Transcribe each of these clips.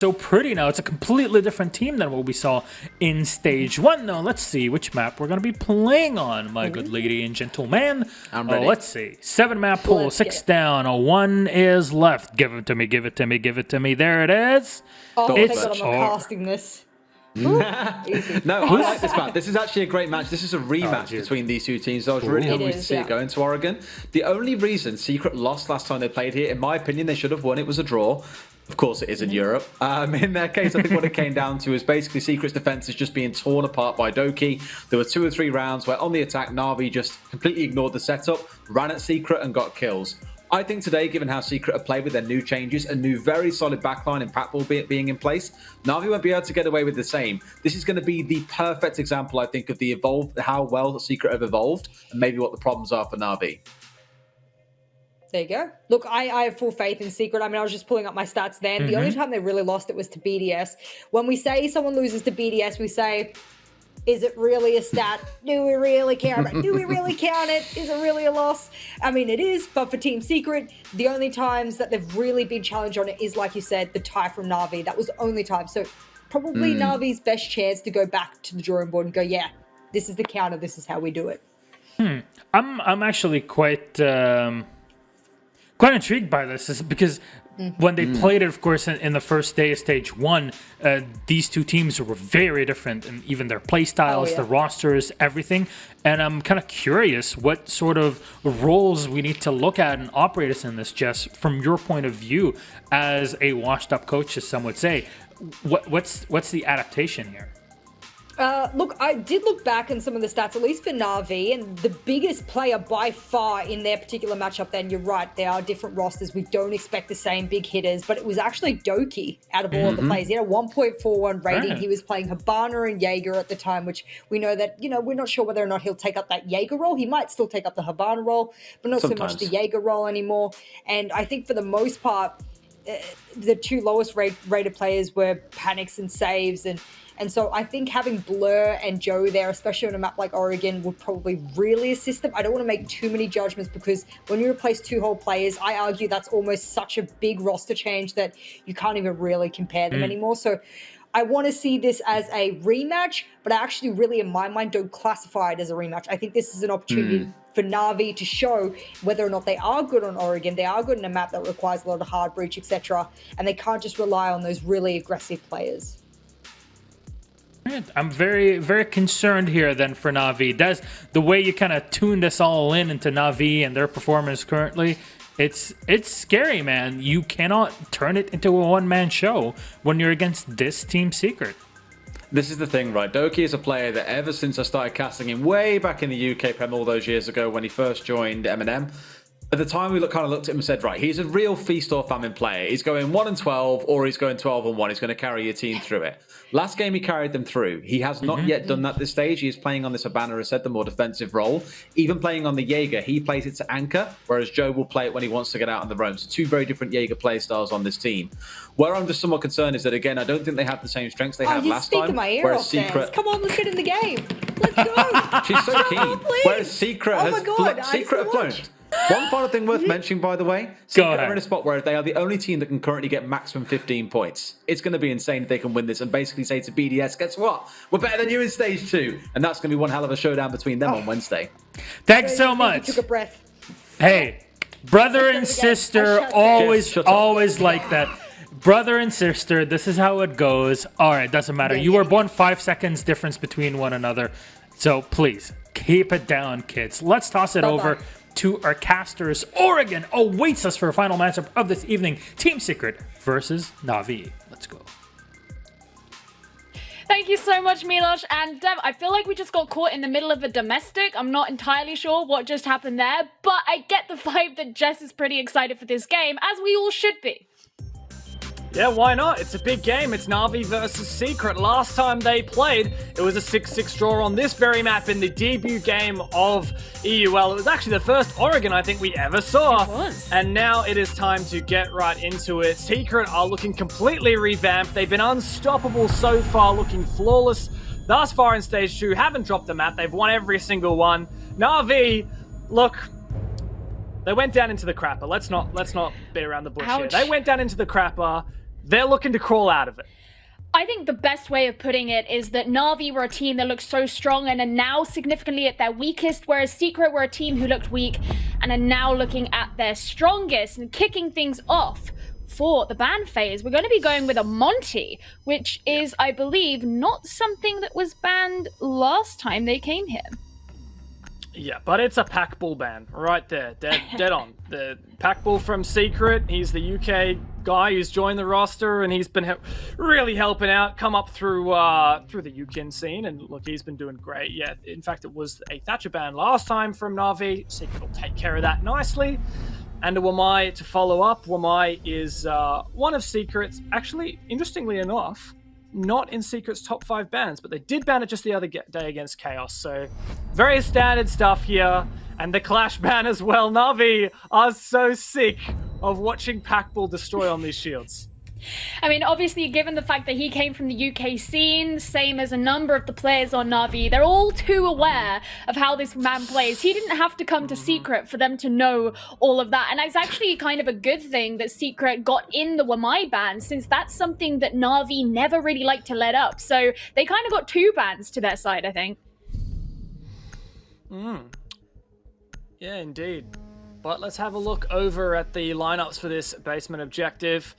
so pretty now. It's a completely different team than what we saw in stage 1. Now, let's see which map we're going to be playing on, my good lady and gentleman. I'm ready. Let's see. 7-map pool, 6 down, 1 is left. Give it to me, give it to me, give it to me. There it is. Oh, It's thank God I'm not casting this. No, I like this map. This is actually a great match. This is a rematch between these two teams. I was really hungry to see it go into Oregon. The only reason Secret lost last time they played here, in my opinion, they should have won. It was a draw. Of course, it is in Europe. In their case, I think what it came down to is basically Secret's defense is just being torn apart by Doki. There were 2 or 3 rounds where on the attack, Navi just completely ignored the setup, ran at Secret and got kills. I think today, given how Secret have played with their new changes, a new very solid backline and Patbull being in place, Navi won't be able to get away with the same. This is going to be the perfect example, I think, of the how well Secret have evolved and maybe what the problems are for Navi. There you go. Look, I have full faith in Secret. I mean, I was just pulling up my stats then. The only time they really lost it was to BDS. When we say someone loses to BDS, we say, is it really a stat? Do we really care about it? Do we really count it? Is it really a loss? I mean, it is, but for Team Secret, the only times that they've really been challenged on it is, like you said, the tie from Navi. That was the only time. So probably Navi's best chance to go back to the drawing board and go, yeah, this is the counter. This is how we do it. I'm actually quite intrigued by this, because when they played it, of course, in the first day of stage 1, these two teams were very different, and even their play styles, the rosters, everything. And I'm kind of curious what sort of roles we need to look at and operate us in this, Jess, from your point of view as a washed-up coach, as some would say. What's the adaptation here? Look, I did look back in some of the stats, at least for Navi, and the biggest player by far in their particular matchup, then you're right, there are different rosters. We don't expect the same big hitters, but it was actually Doki out of all of the players. He had a 1.41 rating. He was playing Hibana and Jaeger at the time, which we know that, we're not sure whether or not he'll take up that Jaeger role. He might still take up the Hibana role, but not so much the Jaeger role anymore. And I think for the most part, the 2 lowest rated players were Panics and Saves, and so I think having Blur and Joe there, especially on a map like Oregon, would probably really assist them. I don't want to make too many judgments, because when you replace 2 whole players, I argue that's almost such a big roster change that you can't even really compare them anymore. So I want to see this as a rematch, but I actually really, in my mind, don't classify it as a rematch. I think this is an opportunity for Navi to show whether or not they are good on Oregon. They are good in a map that requires a lot of hard breach, etc. And they can't just rely on those really aggressive players. I'm very, very concerned here then for Navi. Does the way you kind of tuned us all into Navi and their performance currently, it's scary, man. You cannot turn it into a one-man show when you're against this Team Secret. This is the thing, right? Doki is a player that ever since I started casting him way back in the UK Prem all those years ago when he first joined M&M, at the time, we kind of looked at him and said, right, he's a real feast or famine player. He's going 1-12 or he's going 12-1. He's going to carry your team through it. Last game, he carried them through. He has not yet done that this stage. He is playing on this Hibana, as said, the more defensive role. Even playing on the Jaeger, he plays it to anchor, whereas Joe will play it when he wants to get out on the roam. So 2 very different Jaeger play styles on this team. Where I'm just somewhat concerned is that, again, I don't think they have the same strengths they had last time. My ear off, Secret... Come on, let's get in the game. Let's go. She's so keen. Whereas Secret has flown. One final thing worth mentioning, by the way, Secret are in a spot where they are the only team that can currently get maximum 15 points. It's going to be insane if they can win this and basically say to BDS, guess what? We're better than you in stage 2. And that's going to be one hell of a showdown between them on Wednesday. Thanks so much. Took a breath. Hey, brother and sister, always like that. Brother and sister, this is how it goes. All right, doesn't matter. You were born 5 seconds difference between one another. So please, keep it down, kids. Let's toss it over to our casters. Oregon awaits us for a final matchup of this evening. Team Secret versus Navi. Let's go. Thank you so much, Milosh. And Dev, I feel like we just got caught in the middle of a domestic. I'm not entirely sure what just happened there, but I get the vibe that Jess is pretty excited for this game, as we all should be. Yeah, why not? It's a big game. It's Navi versus Secret. Last time they played, it was a 6-6 draw on this very map in the debut game of EUL. It was actually the first Oregon I think we ever saw. It was. And now it is time to get right into it. Secret are looking completely revamped. They've been unstoppable so far, looking flawless. Thus far in stage 2, haven't dropped the map. They've won every single one. Navi, look, they went down into the crapper. Let's not beat around the bush here. They went down into the crapper. they're looking to crawl out of it. I think the best way of putting it is that Na'Vi were a team that looked so strong and are now significantly at their weakest, whereas Secret were a team who looked weak and are now looking at their strongest and kicking things off for the ban phase. We're going to be going with a Monty, which is, I believe, not something that was banned last time they came here. Yeah, but it's a pack ball ban right there, dead on. The pack ball from Secret, he's the UK guy who's joined the roster, and he's been really helping out, come up through the UK scene, and look, he's been doing great. Yeah, in fact, it was a Thatcher ban last time from Na'Vi. Secret will take care of that nicely. And a Wamai to follow up. Wamai is one of Secret's, actually, interestingly enough, not in Secret's top 5 bans, but they did ban it just the other day against Chaos. So very standard stuff here. And the Clash ban as well. Na'Vi are so sick of watching Packball destroy on these shields. I mean, obviously, given the fact that he came from the UK scene, same as a number of the players on Na'Vi, they're all too aware of how this man plays. He didn't have to come to Secret for them to know all of that. And it's actually kind of a good thing that Secret got in the Wamai ban, since that's something that Na'Vi never really liked to let up. So they kind of got 2 bans to their side, I think. Yeah, indeed. But let's have a look over at the lineups for this basement objective.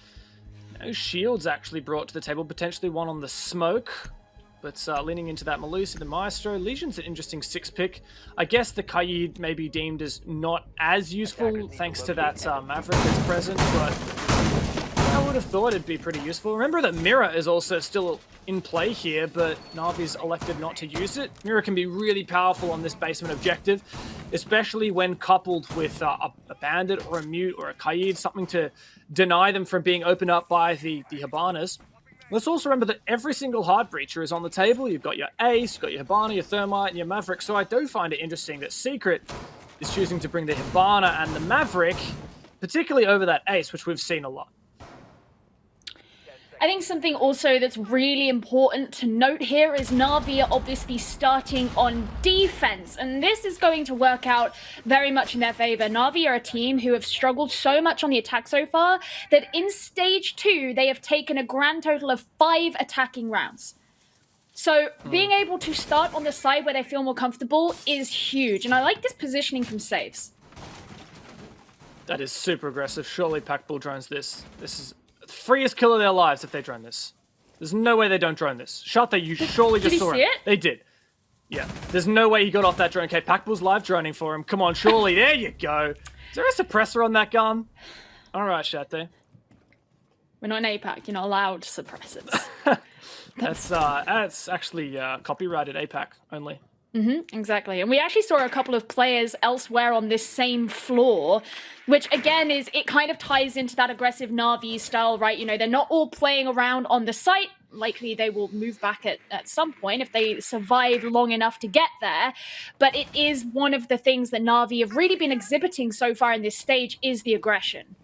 No shields actually brought to the table, potentially one on the smoke. But leaning into that Melusi, the Maestro. Legion's an interesting 6-pick. I guess the Kaid may be deemed as not as useful thanks to that Maverick that's present, but I would have thought it'd be pretty useful. Remember that Mirror is also still in play here, but Navi's elected not to use it. Mirror can be really powerful on this basement objective, especially when coupled with a Bandit or a Mute or a Kaid, something to deny them from being opened up by the Habanas. Let's also remember that every single hard breacher is on the table. You've got your Ace, you've got your Hibana, your Thermite, and your Maverick. So I do find it interesting that Secret is choosing to bring the Hibana and the Maverick, particularly over that Ace, which we've seen a lot. I think something also that's really important to note here is Na'Vi are obviously starting on defense, and this is going to work out very much in their favor. Na'Vi are a team who have struggled so much on the attack so far that in stage 2, they have taken a grand total of 5 attacking rounds. So being able to start on the side where they feel more comfortable is huge, and I like this positioning from Saves. That is super aggressive. Surely Packball drones this. This is freest kill of their lives if they drone this. There's no way they don't drone this. Shot that you surely just saw him. Did he see it? They did. Yeah. There's no way he got off that drone. Okay, Packball's live droning for him. Come on, surely. There you go. Is there a suppressor on that gun? All right, Shate. We're not in APAC. You're not allowed suppressors. That's actually copyrighted APAC only. Exactly. And we actually saw a couple of players elsewhere on this same floor, which again it kind of ties into that aggressive Na'Vi style, right? You know, they're not all playing around on the site. Likely they will move back at some point if they survive long enough to get there. But it is one of the things that Na'Vi have really been exhibiting so far in this stage is the aggression.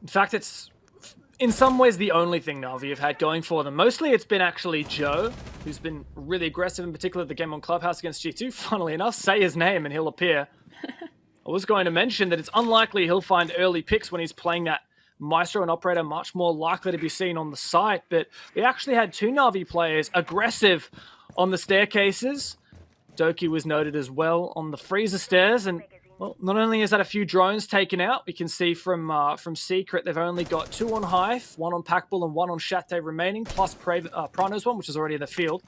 In fact, it's in some ways the only thing Na'Vi have had going for them. Mostly it's been actually Joe, who's been really aggressive, in particular the game on Clubhouse against G2. Funnily enough, say his name and he'll appear. I was going to mention that it's unlikely he'll find early picks when he's playing that Maestro and Operator, much more likely to be seen on the site. But we actually had 2 Na'Vi players aggressive on the staircases. Doki was noted as well on the freezer stairs, and well, not only is that a few drones taken out, we can see from Secret they've only got 2 on Hive, 1 on Packball and 1 on Shate remaining, plus Prano's one, which is already in the field.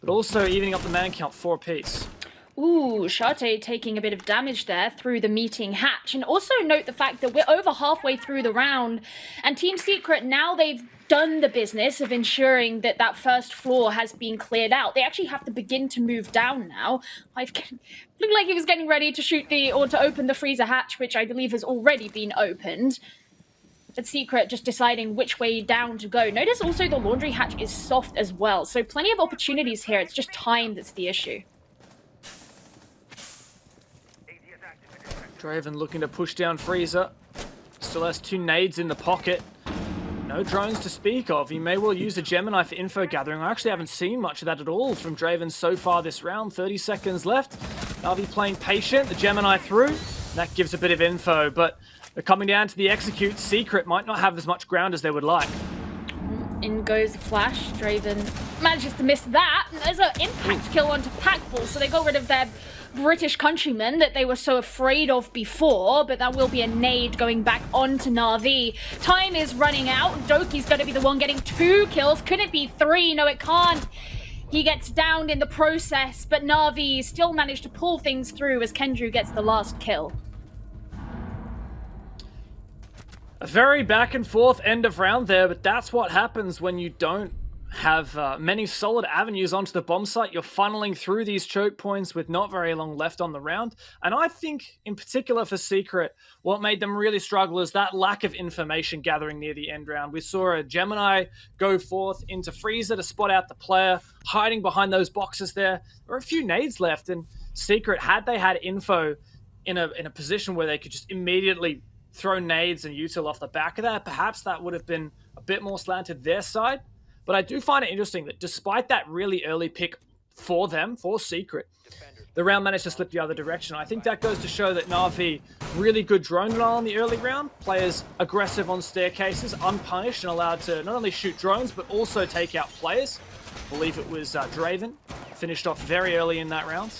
But also evening up the man count 4 apiece. Ooh, Shate taking a bit of damage there through the meeting hatch. And also note the fact that we're over halfway through the round, and Team Secret, now they've done the business of ensuring that that first floor has been cleared out. They actually have to begin to move down now. Looked like he was getting ready to shoot to open the freezer hatch, which I believe has already been opened. But Secret just deciding which way down to go. Notice also the laundry hatch is soft as well, so plenty of opportunities here. It's just time that's the issue. Draven looking to push down Freezer. Still has 2 nades in the pocket. No drones to speak of. He may well use a Gemini for info gathering. I actually haven't seen much of that at all from Draven so far this round. 30 seconds left. Navi playing patient. The Gemini through. That gives a bit of info, but They're coming down to the execute. Secret might not have as much ground as they would like. In goes the flash. Draven manages to miss that. There's an impact kill onto Packball, so they got rid of their British countrymen that they were so afraid of before, but that will be a nade going back onto Na'Vi. Time is running out. Doki's going to be the one getting 2 kills. Could it be 3? No, it can't. He gets downed in the process, but Na'Vi still managed to pull things through as Kendrew gets the last kill. A very back and forth end of round there, but that's what happens when you don't have many solid avenues onto the bomb site. You're funneling through these choke points with not very long left on the round. And I think, in particular for Secret, what made them really struggle is that lack of information gathering near the end round. We saw a Gemini go forth into Freezer to spot out the player, hiding behind those boxes there. There were a few nades left, and Secret, had they had info in a position where they could just immediately throw nades and util off the back of that, perhaps that would have been a bit more slanted their side. But I do find it interesting that despite that really early pick for them, for Secret, the round managed to slip the other direction. I think that goes to show that Na'Vi, really good drone denial in the early round, players aggressive on staircases, unpunished and allowed to not only shoot drones, but also take out players. I believe it was Draven, finished off very early in that round.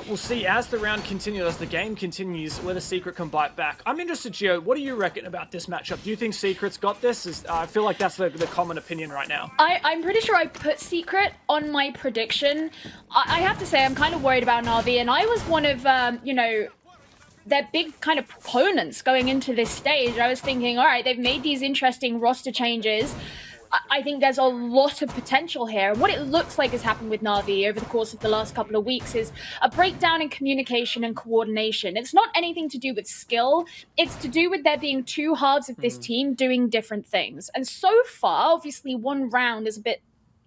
We'll see as the round continues, as the game continues, whether Secret can bite back. I'm interested, Gio, what do you reckon about this matchup? Do you think Secret's got this? I feel like that's the common opinion right now. I'm pretty sure I put Secret on my prediction. I have to say I'm kind of worried about Na'Vi, and I was one of, their big kind of proponents going into this stage. I was thinking, all right, they've made these interesting roster changes. I think there's a lot of potential here. And what it looks like has happened with Na'Vi over the course of the last couple of weeks is a breakdown in communication and coordination. It's not anything to do with skill. It's to do with there being 2 halves of this team doing different things. And so far, obviously, 1 round is a bit,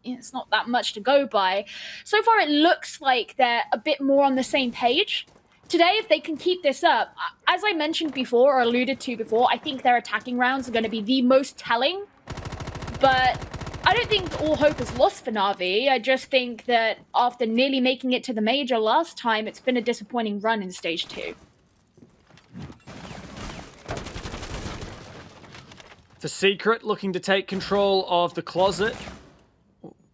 it's not that much to go by. So far, it looks like they're a bit more on the same page. Today, if they can keep this up, as I mentioned before, or alluded to before, I think their attacking rounds are going to be the most telling. But I don't think all hope is lost for Na'Vi. I just think that after nearly making it to the major last time, it's been a disappointing run in Stage 2. For Secret, looking to take control of the closet.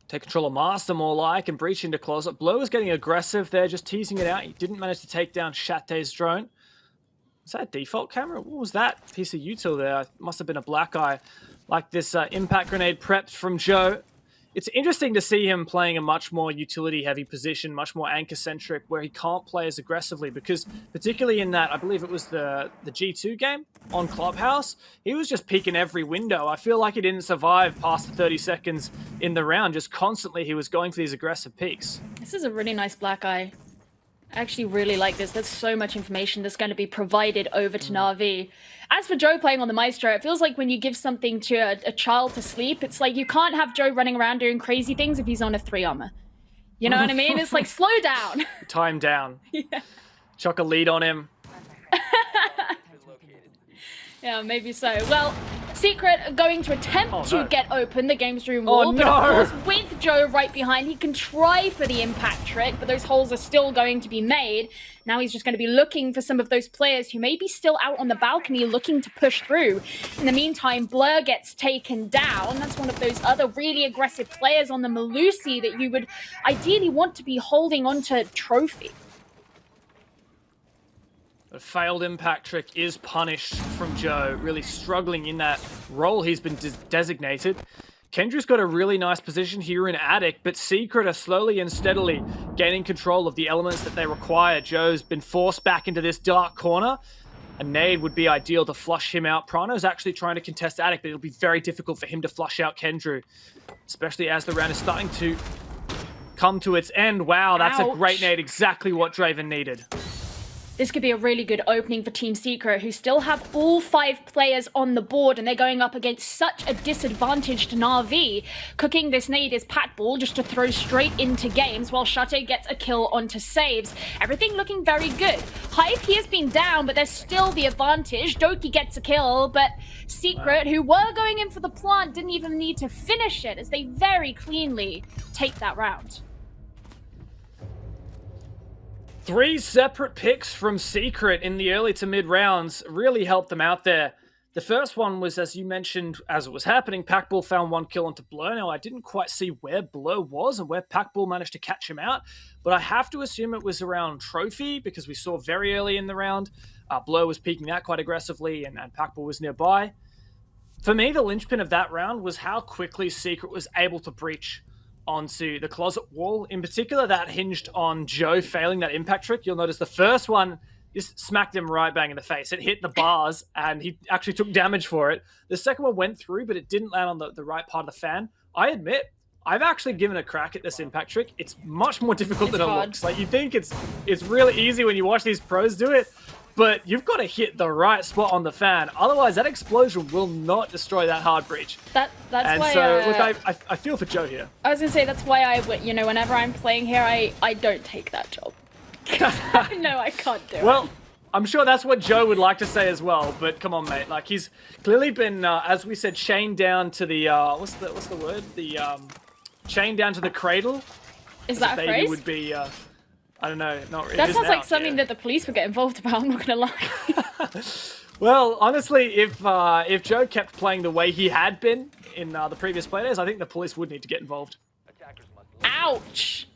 Take control of Master, more like, and breach into closet. Blow is getting aggressive there, just teasing it out. He didn't manage to take down Chate's drone. Was that a default camera? What was that piece of util there? It must have been a black eye. Like this impact grenade prepped from Joe. It's interesting to see him playing a much more utility-heavy position, much more anchor-centric, where he can't play as aggressively, because particularly in that, I believe it was the G2 game on Clubhouse, he was just peeking every window. I feel like he didn't survive past the 30 seconds in the round. Just constantly he was going for these aggressive peaks. This is a really nice black eye. I actually really like this. There's so much information that's going to be provided over to Na'Vi. As for Joe playing on the Maestro, it feels like when you give something to a child to sleep, it's like you can't have Joe running around doing crazy things if he's on a 3 armor. You know what I mean? It's like, slow down. Time down. Yeah. Chuck a lead on him. Yeah, maybe so. Well, Secret going to attempt to get open the game's room wall, Oh, but no. of course with Joe right behind, he can try for the impact trick, but those holes are still going to be made. Now he's just going to be looking for some of those players who may be still out on the balcony looking to push through. In the meantime, Blur gets taken down. That's one of those other really aggressive players on the Melusi that you would ideally want to be holding onto trophy. A failed impact trick is punished from Joe, really struggling in that role he's been designated. Kendrew's got a really nice position here in Attic, but Secret are slowly and steadily gaining control of the elements that they require. Joe's been forced back into this dark corner. A nade would be ideal to flush him out. Prano's actually trying to contest Attic, but it'll be very difficult for him to flush out Kendrew, especially as the round is starting to come to its end. Wow, that's a great nade, exactly what Draven needed. This could be a really good opening for Team Secret, who still have all 5 players on the board, and they're going up against such a disadvantaged Na'Vi. Cooking this nade is Patball, just to throw straight into games, while Shate gets a kill onto saves. Everything looking very good. Hive, he has been down, but there's still the advantage. Doki gets a kill, but Secret, who were going in for the plant, didn't even need to finish it, as they very cleanly take that round. 3 separate picks from Secret in the early to mid rounds really helped them out there. The first one was, as you mentioned, as it was happening, Packball found 1 kill onto Blur. Now, I didn't quite see where Blur was and where Packball managed to catch him out, but I have to assume it was around Trophy because we saw very early in the round, Blur was peeking that quite aggressively and Packball was nearby. For me, the linchpin of that round was how quickly Secret was able to breach onto the closet wall. In particular, that hinged on Joe failing that impact trick. You'll notice the first one just smacked him right bang in the face. It hit the bars, and he actually took damage for it. The second one went through, but it didn't land on the right part of the fan. I admit, I've actually given a crack at this impact trick. It's much more difficult than it looks. Like, you think it's really easy when you watch these pros do it, but you've got to hit the right spot on the fan. Otherwise, that explosion will not destroy that hard breach. That's and why. So, look, I feel for Joe here. I was gonna say that's why whenever I'm playing here, I don't take that job. No, I can't do it. Well, I'm sure that's what Joe would like to say as well, but come on, mate. Like, he's clearly been, as we said, chained down to the, what's the word? The, chained down to the cradle. Is that a phrase? Would be, I don't know, not really. That sounds like something that the police would get involved about, I'm not gonna lie. Well, honestly, if Joe kept playing the way he had been in the previous playdays, I think the police would need to get involved. Ouch!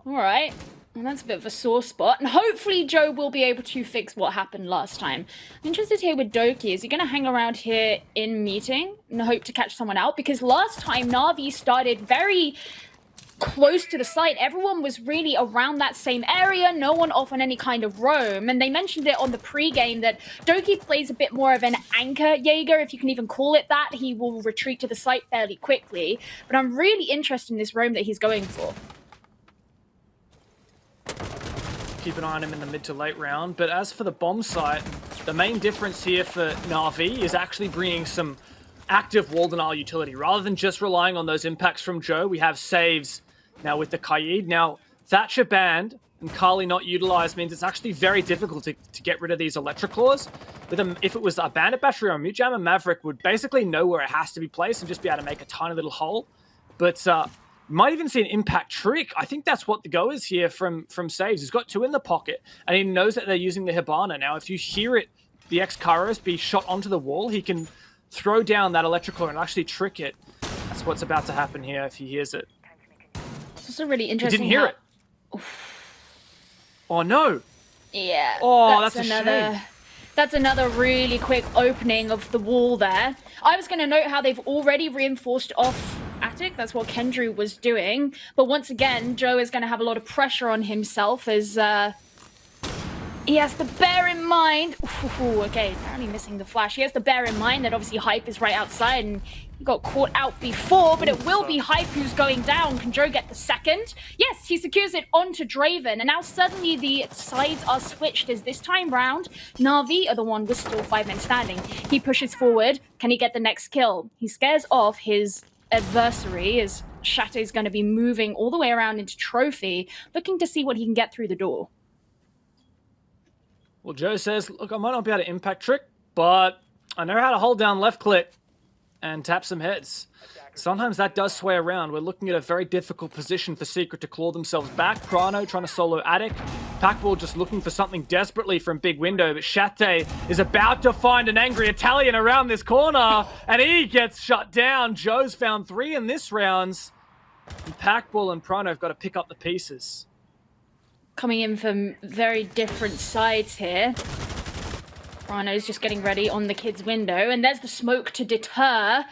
Alright. And that's a bit of a sore spot. And hopefully Joe will be able to fix what happened last time. I'm interested here with Doki. Is he going to hang around here in meeting and hope to catch someone out? Because last time Navi started very close to the site. Everyone was really around that same area. No one off on any kind of roam. And they mentioned it on the pre-game that Doki plays a bit more of an anchor Jaeger, if you can even call it that. He will retreat to the site fairly quickly. But I'm really interested in this roam that he's going for. Keep an eye on him in the mid to late round. But as for the bomb site, the main difference here for Navi is actually bringing some active wall denial utility. Rather than just relying on those impacts from Joe, we have saves now with the Kaid. Now, Thatcher banned and Kali not utilized means it's actually very difficult to get rid of these electric claws. With them, if it was a bandit battery or a mute jammer, Maverick would basically know where it has to be placed and just be able to make a tiny little hole. But might even see an impact trick. I think that's what the go is here from Saves. He's got 2 in the pocket, and he knows that they're using the Hibana. Now, if you hear it, the ex-Kairos be shot onto the wall, he can throw down that electrical and actually trick it. That's what's about to happen here if he hears it. It's also really interesting. He didn't hear it. Oh, no. Yeah. Oh, that's a shame. That's another really quick opening of the wall there. I was going to note how they've already reinforced off Attic. That's what Kendrew was doing. But once again, Joe is going to have a lot of pressure on himself as he has to bear in mind... Ooh, okay, apparently missing the flash. He has to bear in mind that obviously Hype is right outside and he got caught out before, but it will be Hype who's going down. Can Joe get the second? Yes, he secures it onto Draven, and now suddenly the sides are switched as this time round, Navi are the one with still 5 men standing. He pushes forward. Can he get the next kill? He scares off his adversary as Chateau's going to be moving all the way around into Trophy, looking to see what he can get through the door. Well, Joe says, look, I might not be able to impact trick, but I know how to hold down left click and tap some heads. Sometimes that does sway around. We're looking at a very difficult position for Secret to claw themselves back. Prano trying to solo Attic. Packball just looking for something desperately from Big Window, but Chate is about to find an angry Italian around this corner, and he gets shut down. Joe's found 3 in this round, and Packball and Prano have got to pick up the pieces. Coming in from very different sides here. Rhino's just getting ready on the kid's window, and there's the smoke to deter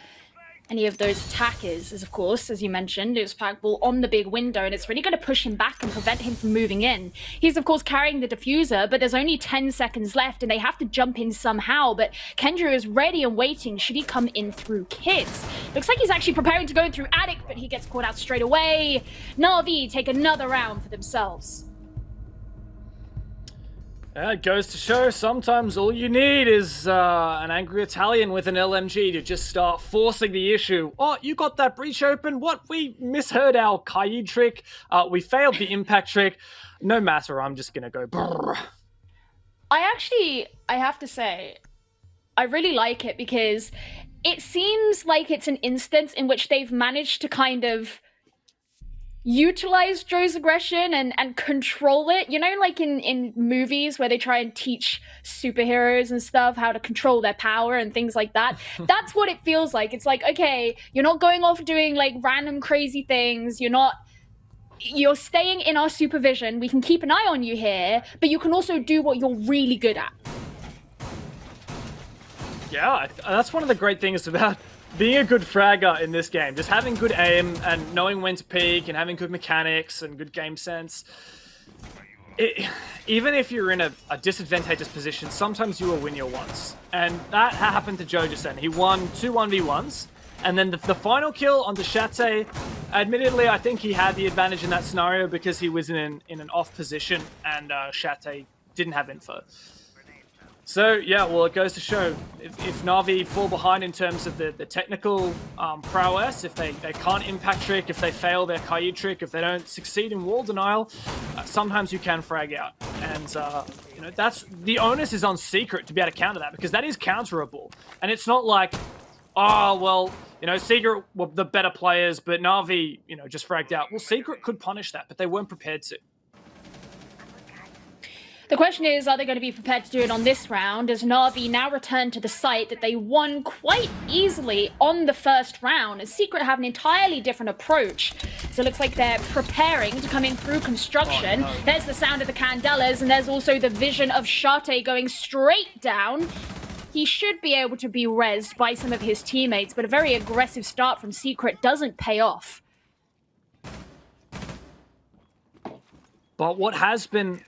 any of those attackers. As of course, as you mentioned, it was Packball on the big window, and it's really going to push him back and prevent him from moving in. He's of course carrying the diffuser, but there's only 10 seconds left, and they have to jump in somehow. But Kendra is ready and waiting. Should he come in through kids? Looks like he's actually preparing to go through Attic, but he gets caught out straight away. NAVI take another round for themselves. It goes to show sometimes all you need is an angry Italian with an LMG to just start forcing the issue. Oh, you got that breach open? What? We misheard our Kaid trick. We failed the impact trick. No matter, I'm just going to go brrr. I have to say, I really like it because it seems like it's an instance in which they've managed to kind of utilize Joe's aggression and control it. You know, like in movies where they try and teach superheroes and stuff how to control their power and things like that. That's what it feels like. It's like, okay, you're not going off doing like random crazy things. You're staying in our supervision. We can keep an eye on you here, but you can also do what you're really good at. Yeah, that's one of the great things about being a good fragger in this game. Just having good aim and knowing when to peek and having good mechanics and good game sense. Even if you're in a disadvantageous position, sometimes you will win your ones. And that happened to Joe just then. He won 2 1v1s. And then the final kill on Shate, admittedly, I think he had the advantage in that scenario because he was in an off position and Shate didn't have info. So, yeah, well, it goes to show if Navi fall behind in terms of the technical prowess, if they can't impact trick, if they fail their Caillou trick, if they don't succeed in wall denial, sometimes you can frag out. And, you know, that's the onus is on Secret to be able to counter that because that is counterable. And it's not like, oh, well, you know, Secret were the better players, but Navi, you know, just fragged out. Well, Secret could punish that, but they weren't prepared to. The question is, are they going to be prepared to do it on this round as Navi now return to the site that they won quite easily on the first round, as Secret have an entirely different approach. So it looks like they're preparing to come in through construction. Oh, no. There's the sound of the Candelas, and there's also the vision of Shate going straight down. He should be able to be rezzed by some of his teammates, but a very aggressive start from Secret doesn't pay off. But what has been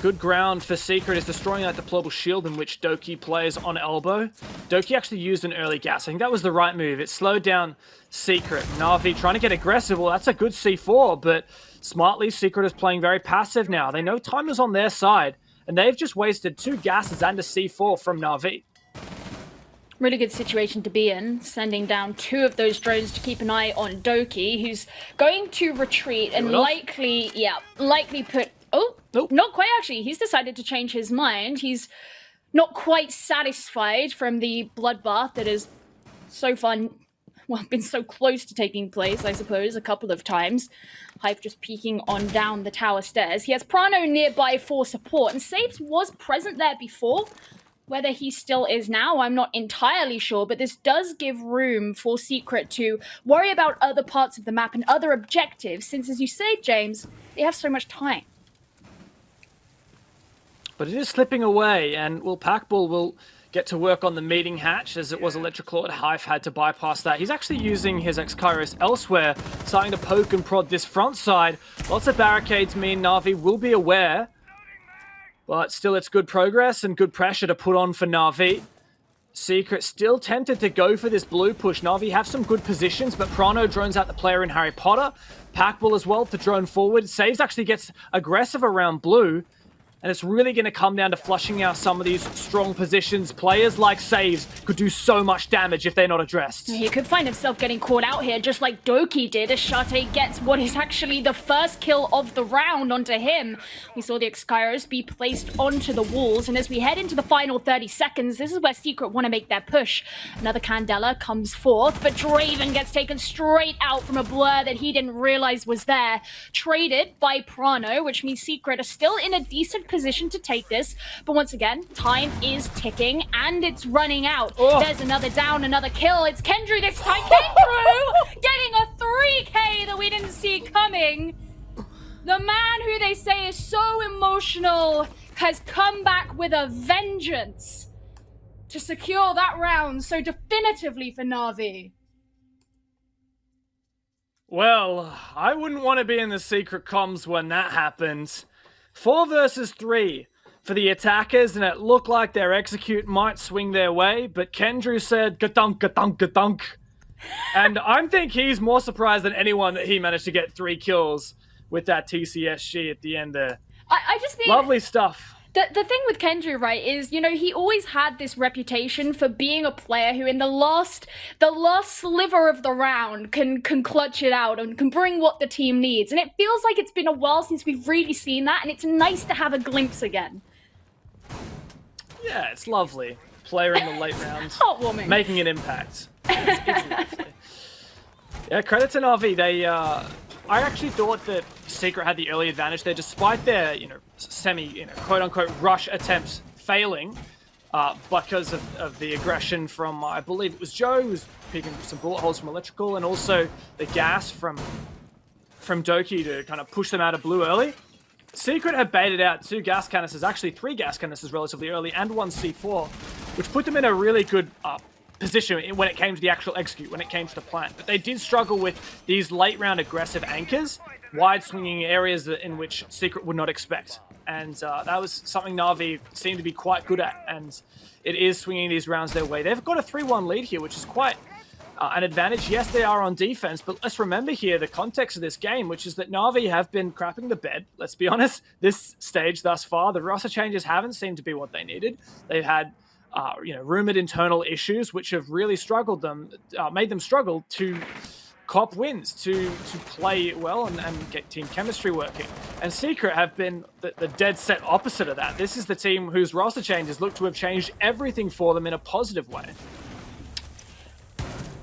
good ground for Secret is destroying that deployable shield in which Doki plays on elbow. Doki actually used an early gas. I think that was the right move. It slowed down Secret. Navi trying to get aggressive. Well, that's a good C4, but smartly, Secret is playing very passive now. They know time is on their side, and they've just wasted 2 gases and a C4 from Navi. Really good situation to be in, sending down 2 of those drones to keep an eye on Doki, who's going to retreat and likely put... Oh, nope. Not quite actually. He's decided to change his mind. He's not quite satisfied from the bloodbath that has so far, well, been so close to taking place, I suppose, a couple of times. Hype just peeking on down the tower stairs. He has Prano nearby for support, and Saves was present there before. Whether he still is now, I'm not entirely sure, but this does give room for Secret to worry about other parts of the map and other objectives, since, as you say, James, they have so much time. But it is slipping away, and Packball will get to work on the meeting hatch, as it was Electroclaw. Hive had to bypass that. He's actually using his X-Kairos elsewhere, starting to poke and prod this front side. Lots of barricades mean Navi will be aware, but still it's good progress and good pressure to put on for Navi. Secret still tempted to go for this blue push. Navi have some good positions, but Prano drones out the player in Harry Potter. Packball as well to drone forward. Saves actually gets aggressive around blue. And it's really going to come down to flushing out some of these strong positions. Players like Saves could do so much damage if they're not addressed. He could find himself getting caught out here, just like Doki did, as Shate gets what is actually the first kill of the round onto him. We saw the X-Kairos be placed onto the walls, and as we head into the final 30 seconds, this is where Secret want to make their push. Another Candela comes forth, but Draven gets taken straight out from a blur that he didn't realize was there. Traded by Prano, which means Secret are still in a decent position to take this, but once again, time is ticking and it's running out. Oh. There's another down, another kill. It's Kendrew this time. Kendrew getting a 3K that we didn't see coming. The man who they say is so emotional has come back with a vengeance to secure that round so definitively for Navi. Well, I wouldn't want to be in the Secret comms when that happens. 4 versus 3 for the attackers, and it looked like their execute might swing their way, but Kendrew said, gadunk, gadunk, gadunk. And I think he's more surprised than anyone that he managed to get 3 kills with that TCSG at the end there. I just think... Lovely stuff. The thing with Kendrew, right, is, you know, he always had this reputation for being a player who in the last sliver of the round can clutch it out and can bring what the team needs. And it feels like it's been a while since we've really seen that, and it's nice to have a glimpse again. Yeah, it's lovely. Player in the late round. Heartwarming. Making an impact. It's lovely. Yeah, credit to Navi. I actually thought that Secret had the early advantage there, despite their, semi, quote-unquote rush attempts failing because of the aggression from, I believe it was Joe, who was picking some bullet holes from electrical, and also the gas from Doki to kind of push them out of blue early. Secret had baited out 2 gas canisters, actually 3 gas canisters relatively early, and 1 C4, which put them in a really good position when it came to the actual execute, when it came to the plant. But they did struggle with these late round aggressive anchors, wide swinging areas in which Secret would not expect. And that was something NAVI seemed to be quite good at, and it is swinging these rounds their way. They've got a 3-1 lead here, which is quite an advantage. Yes, they are on defense, but let's remember here the context of this game, which is that NAVI have been crapping the bed. Let's be honest, this stage thus far, the roster changes haven't seemed to be what they needed. They've had rumored internal issues, which have really made them struggle to cop wins, to play well and get team chemistry working. And Secret have been the dead set opposite of that. This is the team whose roster changes look to have changed everything for them in a positive way.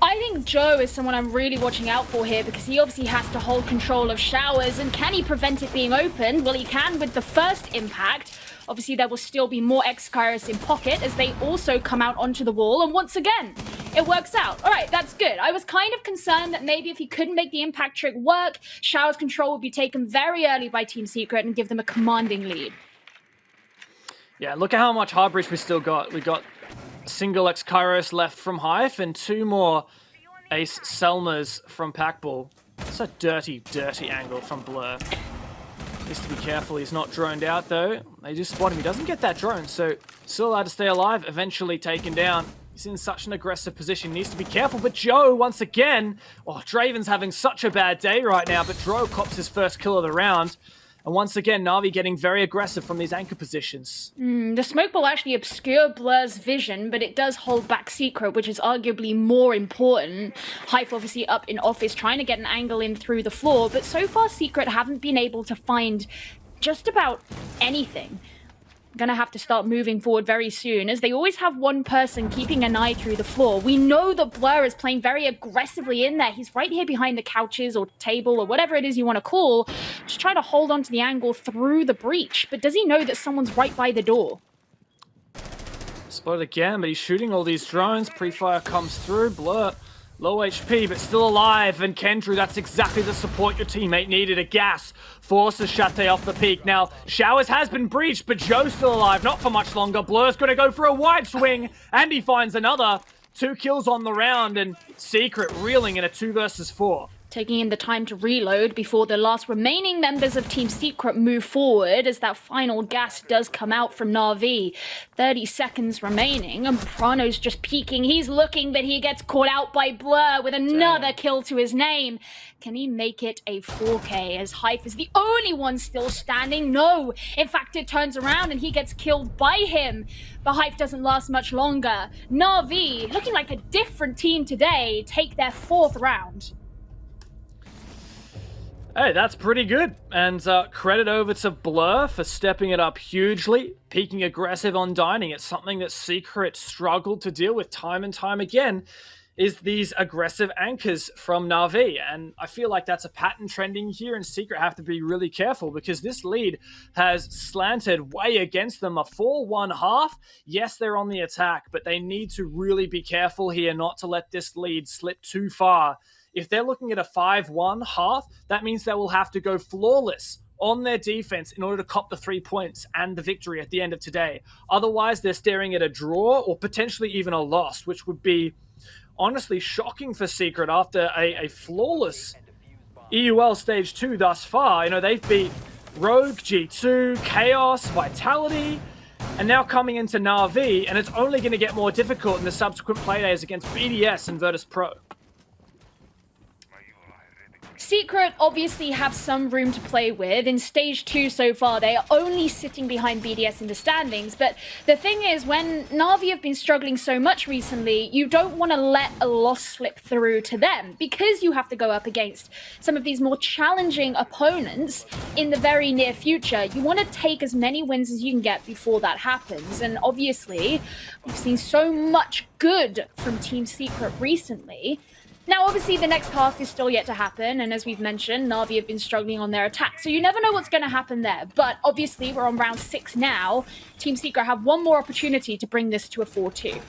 I think Joe is someone I'm really watching out for here, because he obviously has to hold control of showers, and can he prevent it being opened? Well, he can with the first impact. Obviously, there will still be more X-Kairos in pocket as they also come out onto the wall, and once again, it works out. All right, that's good. I was kind of concerned that maybe if he couldn't make the impact trick work, Shower's control would be taken very early by Team Secret and give them a commanding lead. Yeah, look at how much hard bridge we still got. We got single X-Kairos left from Hive and 2 more Ace Selmas from Packball. It's a dirty, dirty angle from Blur. Needs to be careful he's not droned out though. They just spot him. He doesn't get that drone, so still allowed to stay alive, eventually taken down. He's in such an aggressive position, needs to be careful. But Joe, once again, Draven's having such a bad day right now, but Dro cops his first kill of the round. And once again, Navi getting very aggressive from these anchor positions. The smoke will actually obscure Blur's vision, but it does hold back Secret, which is arguably more important. Hive obviously up in office, trying to get an angle in through the floor, but so far Secret haven't been able to find just about anything. Gonna have to start moving forward very soon, as they always have one person keeping an eye through the floor. We know that Blur is playing very aggressively in there. He's right here behind the couches or table or whatever it is you want to call, just trying to hold on to the angle through the breach. But does he know that someone's right by the door? Spotted again, but he's shooting all these drones. Pre-fire comes through. Blur, low HP, but still alive. And Kendrew, that's exactly the support your teammate needed. A gas forces Shate off the peak. Now, Showers has been breached, but Joe's still alive. Not for much longer. Blur's going to go for a wide swing, and he finds another. 2 kills on the round, and Secret reeling in a 2 versus 4. Taking in the time to reload before the last remaining members of Team Secret move forward, as that final gas does come out from Na'Vi. 30 seconds remaining, and Prano's just peeking. He's looking, but he gets caught out by Blur with another kill to his name. Can he make it a 4K, as Hive is the only one still standing? No! In fact, it turns around and he gets killed by him. But Hive doesn't last much longer. Na'Vi, looking like a different team today, take their 4th round. Hey, that's pretty good. And credit over to Blur for stepping it up hugely, peaking aggressive on dining. It's something that Secret struggled to deal with time and time again, is these aggressive anchors from Na'Vi. And I feel like that's a pattern trending here, and Secret have to be really careful, because this lead has slanted way against them. A 4-1 half. Yes, they're on the attack, but they need to really be careful here not to let this lead slip too far. If they're looking at a 5-1 half, that means they will have to go flawless on their defense in order to cop the 3 points and the victory at the end of today. Otherwise, they're staring at a draw or potentially even a loss, which would be honestly shocking for Secret after a flawless EUL Stage 2 thus far. You know, they've beat Rogue, G2, Chaos, Vitality, and now coming into Na'Vi, and it's only going to get more difficult in the subsequent playdays against BDS and Virtus Pro. Secret obviously have some room to play with. In Stage 2 so far, they are only sitting behind BDS in the standings. But the thing is, when Na'Vi have been struggling so much recently, you don't want to let a loss slip through to them, because you have to go up against some of these more challenging opponents in the very near future. You want to take as many wins as you can get before that happens. And obviously, we've seen so much good from Team Secret recently. Now, obviously, the next path is still yet to happen, and as we've mentioned, Navi have been struggling on their attack, so you never know what's going to happen there. But obviously, we're on round 6 now. Team Secret have one more opportunity to bring this to a 4-2.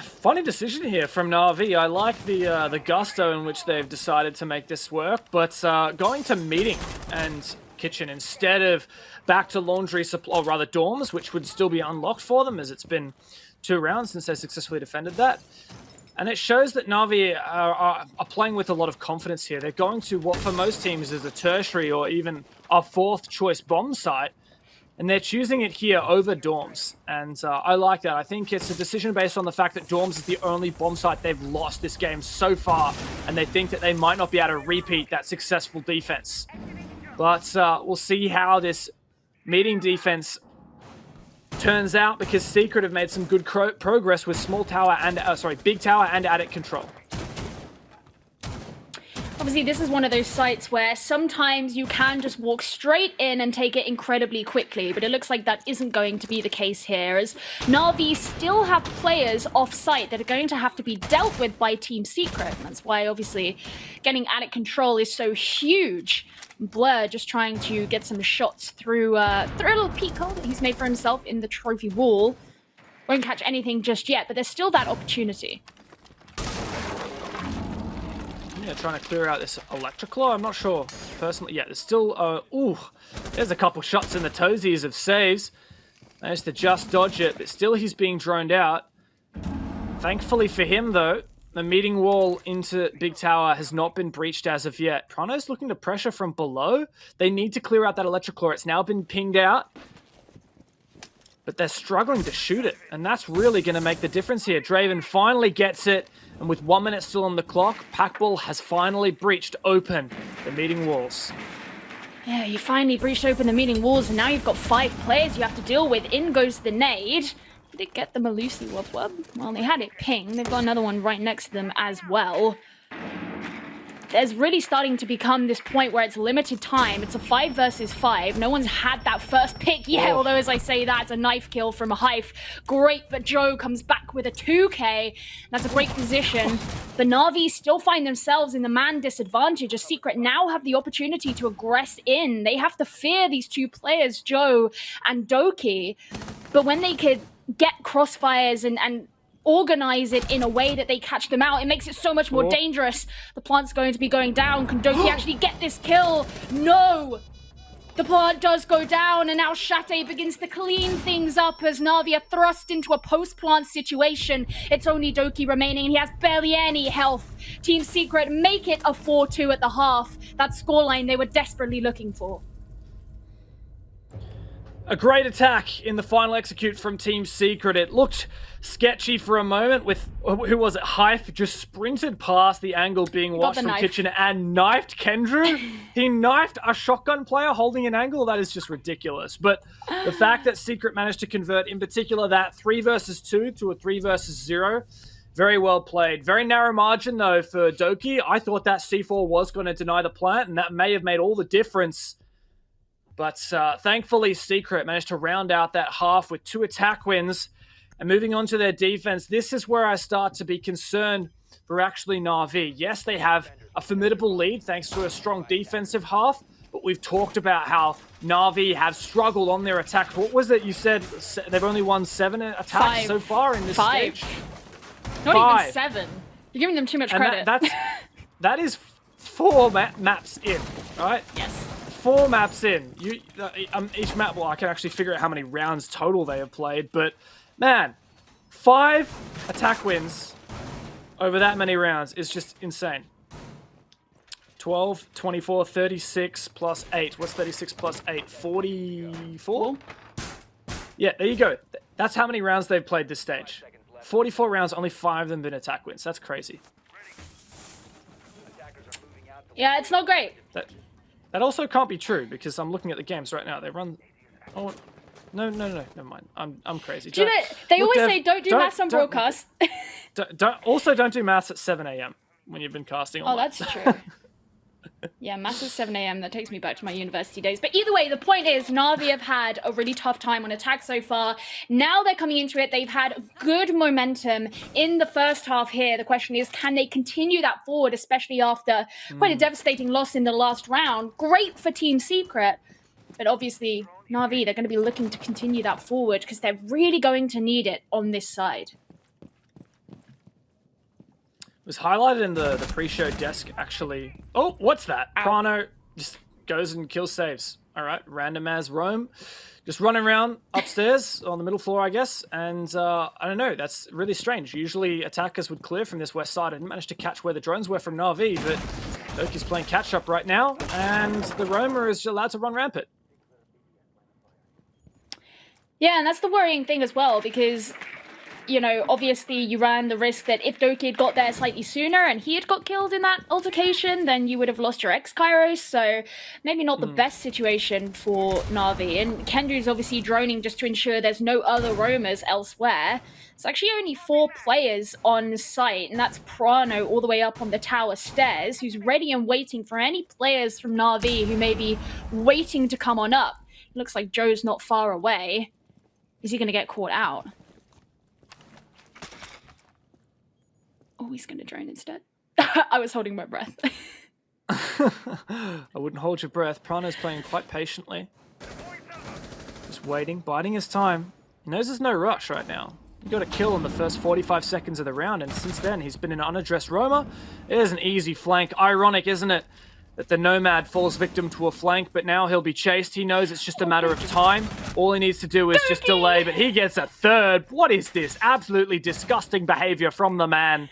Funny decision here from Navi. I like the gusto in which they've decided to make this work, but going to meeting and kitchen instead of back to laundry supply, or rather dorms, which would still be unlocked for them as it's been 2 rounds since they successfully defended that. And it shows that Navi are playing with a lot of confidence here. They're going to what for most teams is a tertiary or even a 4th choice bomb site, and they're choosing it here over dorms. And I like that. I think it's a decision based on the fact that dorms is the only bomb site they've lost this game so far, and they think that they might not be able to repeat that successful defense. But we'll see how this meeting defense turns out, because Secret have made some good progress with small tower and big tower and attic control. Obviously, this is one of those sites where sometimes you can just walk straight in and take it incredibly quickly, but it looks like that isn't going to be the case here, as Navi still have players off-site that are going to have to be dealt with by Team Secret. That's why, obviously, getting attic control is so huge. Blur just trying to get some shots through a little peek hole that he's made for himself in the trophy wall. Won't catch anything just yet, but there's still that opportunity. Yeah, trying to clear out this electrical. I'm not sure personally. Yeah, there's still there's a couple shots in the toesies of saves. Managed to just dodge it, but still he's being droned out. Thankfully for him though, the meeting wall into Big Tower has not been breached as of yet. Prano's looking to pressure from below. They need to clear out that electrical. It's now been pinged out, but they're struggling to shoot it, and that's really going to make the difference here. Draven finally gets it, and with 1 minute still on the clock, Packball has finally breached open the meeting walls. Yeah, you finally breached open the meeting walls, and now you've got 5 players you have to deal with. In goes the nade. Did it get them a Lucy Wub Wub? Well, they had it ping. They've got another one right next to them as well. There's really starting to become this point where it's limited time. It's a 5 versus 5. No one's had that first pick yet, although as I say that, it's a knife kill from a Hive. Great, but Joe comes back with a 2k. That's a great position. The Navi still find themselves in the man disadvantage. As Secret now have the opportunity to aggress in. They have to fear these 2 players, Joe and Doki. But when they could get crossfires and organize it in a way that they catch them out, it makes it so much more dangerous. The plant's going to be going down. Can Doki actually get this kill? No! The plant does go down, and now Shate begins to clean things up as Navi are thrust into a post-plant situation. It's only Doki remaining, and he has barely any health. Team Secret make it a 4-2 at the half. That scoreline they were desperately looking for. A great attack in the final execute from Team Secret. It looked sketchy for a moment with, who was it, Hype just sprinted past the angle being watched from Kitchen and knifed Kendrew. He knifed a shotgun player holding an angle. That is just ridiculous. But the fact that Secret managed to convert, in particular, that 3 versus 2 to a 3 versus 0, very well played. Very narrow margin, though, for Doki. I thought that C4 was going to deny the plant, and that may have made all the difference. But thankfully, Secret managed to round out that half with 2 attack wins. And moving on to their defense, this is where I start to be concerned for actually Navi. Yes, they have a formidable lead thanks to a strong defensive half, but we've talked about how Navi have struggled on their attack. What was it you said? They've only won 7 attacks so far in this stage? Not even 7. You're giving them too much credit. That is 4 maps in, right? Yes. 4 maps in. Each map, well, I can actually figure out how many rounds total they have played, but man, 5 attack wins over that many rounds is just insane. 12, 24, 36 plus 8. What's 36 plus 8? 44? Yeah, there you go. That's how many rounds they've played this stage. 44 rounds, only 5 of them been attack wins. That's crazy. Yeah, it's not great. That also can't be true because I'm looking at the games right now. They run. Oh, no, never mind. I'm crazy. Do you know, they always say don't do maths on broadcast. Don't do maths at 7 a.m. when you've been casting. Oh, that's true. Yeah, massive 7 a.m. That takes me back to my university days. But either way, the point is Na'Vi have had a really tough time on attack so far. Now they're coming into it. They've had good momentum in the first half here. The question is, can they continue that forward, especially after quite a devastating loss in the last round? Great for Team Secret. But obviously, Na'Vi, they're going to be looking to continue that forward because they're really going to need it on this side. It was highlighted in the pre-show desk, actually. Oh, what's that? Ow. Prano just goes and kills saves. All right, random as roam. Just running around upstairs on the middle floor, I guess. And I don't know, that's really strange. Usually attackers would clear from this west side. I didn't manage to catch where the drones were from Na'Vi, but Doki's playing catch-up right now, and the roamer is allowed to run rampant. Yeah, and that's the worrying thing as well, because, you know, obviously you ran the risk that if Doki had got there slightly sooner and he had got killed in that altercation, then you would have lost your ex-Kairos, so maybe not the best situation for Na'Vi. And Kendrick's obviously droning just to ensure there's no other roamers elsewhere. It's actually only 4 players on site, and that's Prano all the way up on the tower stairs, who's ready and waiting for any players from Na'Vi who may be waiting to come on up. It looks like Joe's not far away. Is he going to get caught out? Oh, he's going to drone instead. I was holding my breath. I wouldn't hold your breath. Prano's playing quite patiently. Just waiting, biding his time. He knows there's no rush right now. He got a kill in the first 45 seconds of the round, and since then he's been an unaddressed roamer. It is an easy flank. Ironic, isn't it, that the Nomad falls victim to a flank, but now he'll be chased. He knows it's just a matter of time. All he needs to do is just delay, but he gets a third. What is this? Absolutely disgusting behavior from the man.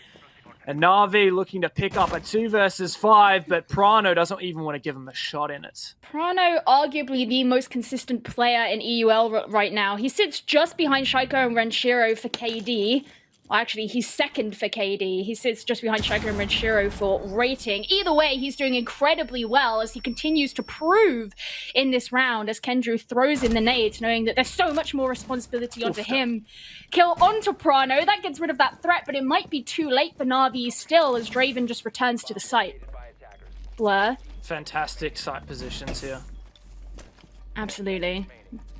And Na'Vi looking to pick up a 2 versus 5, but Prano doesn't even want to give him a shot in it. Prano, arguably the most consistent player in EUL right now. He sits just behind Shaiko and Renshiro for KD. Well, actually, he's second for KD. He sits just behind Shaiko and Renshiro for rating. Either way, he's doing incredibly well as he continues to prove in this round as Kendrew throws in the nades, knowing that there's so much more responsibility onto him. Kill onto Prano. That gets rid of that threat, but it might be too late for Na'Vi still as Draven just returns to the site. Blur. Fantastic site positions here. Absolutely.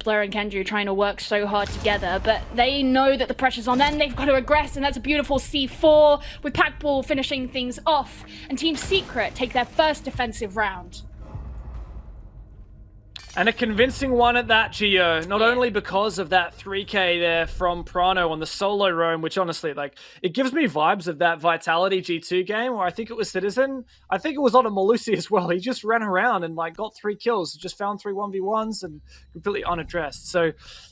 Blur and Kendrew trying to work so hard together, but they know that the pressure's on them. They've got to aggress, and that's a beautiful C4 with Packball finishing things off. And Team Secret take their first defensive round. And a convincing one at that, Gio. Not only because of that 3k there from Prano on the solo roam, which honestly, like, it gives me vibes of that Vitality G2 game where I think it was Citizen. I think it was on a Malusi as well. He just ran around and like got 3 kills, just found 3 1v1s and completely unaddressed. So